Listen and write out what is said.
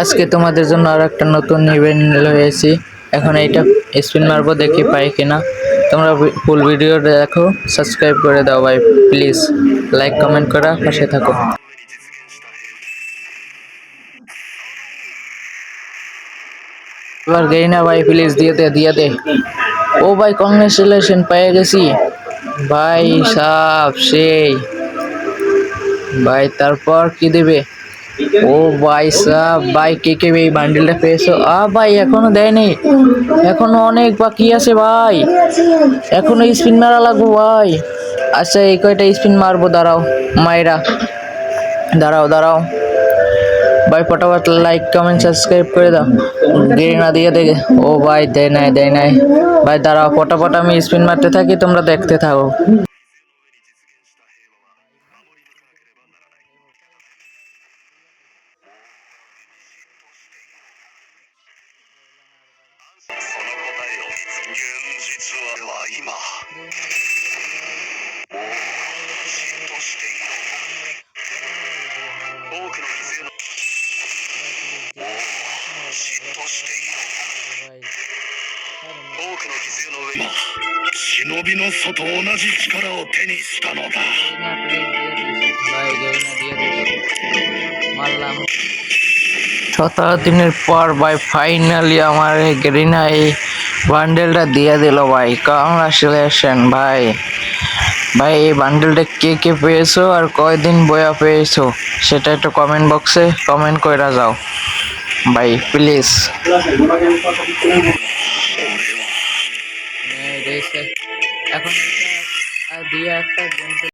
আজকে তোমাদের জন্য আর একটা নতুন ইভেন্ট রয়েছে। এখন এইটা স্পিন মারবো, দেখি পাই কিনা। তোমরা ফুল ভিডিওটা দেখো, সাবস্ক্রাইব করে দাও ভাই প্লিজ, লাইক কমেন্ট করা পাশে থাকো। এবার গেই না ভাই, প্লিজ দিয়ে দে। ও ভাই কংগ্রেচুলেশন, পেয়ে গেছি ভাই সাব সেই। ভাই তারপর কি দেবে? ও ভাই সাব, ভাই কে এই বান্ডেলটা পেয়েছো? ভাই এখনো দেয়নি, এখনো অনেক বাকি আছে ভাই, এখনো স্পিন মারা লাগবো ভাই। আচ্ছা এই কয়টা স্পিন মারবো, দাঁড়াও মায়েরা, দাঁড়াও ভাই, ফটাফট লাইক কমেন্ট সাবস্ক্রাইব করে দাও। না দিয়ে দেখে, ও ভাই দেয় নাই ভাই, দাঁড়াও ফটাফট আমি স্পিন মারতে থাকি, তোমরা দেখতে থাকো। মারলাম 17 দিনের পর ভাই, ফাইনালি আমার গেরিনা এই বান্ডেলটা দিয়ে দিল ভাই। কংগ্রাচুলেশন ভাই। ভাই এই বান্ডেলটা কে পেয়েছো আর কয়দিন বয়া পেয়েছো সেটা একটু কমেন্ট বক্সে কমেন্ট কইরা যাও ভাই প্লিজ। এখন দিয়ে একটা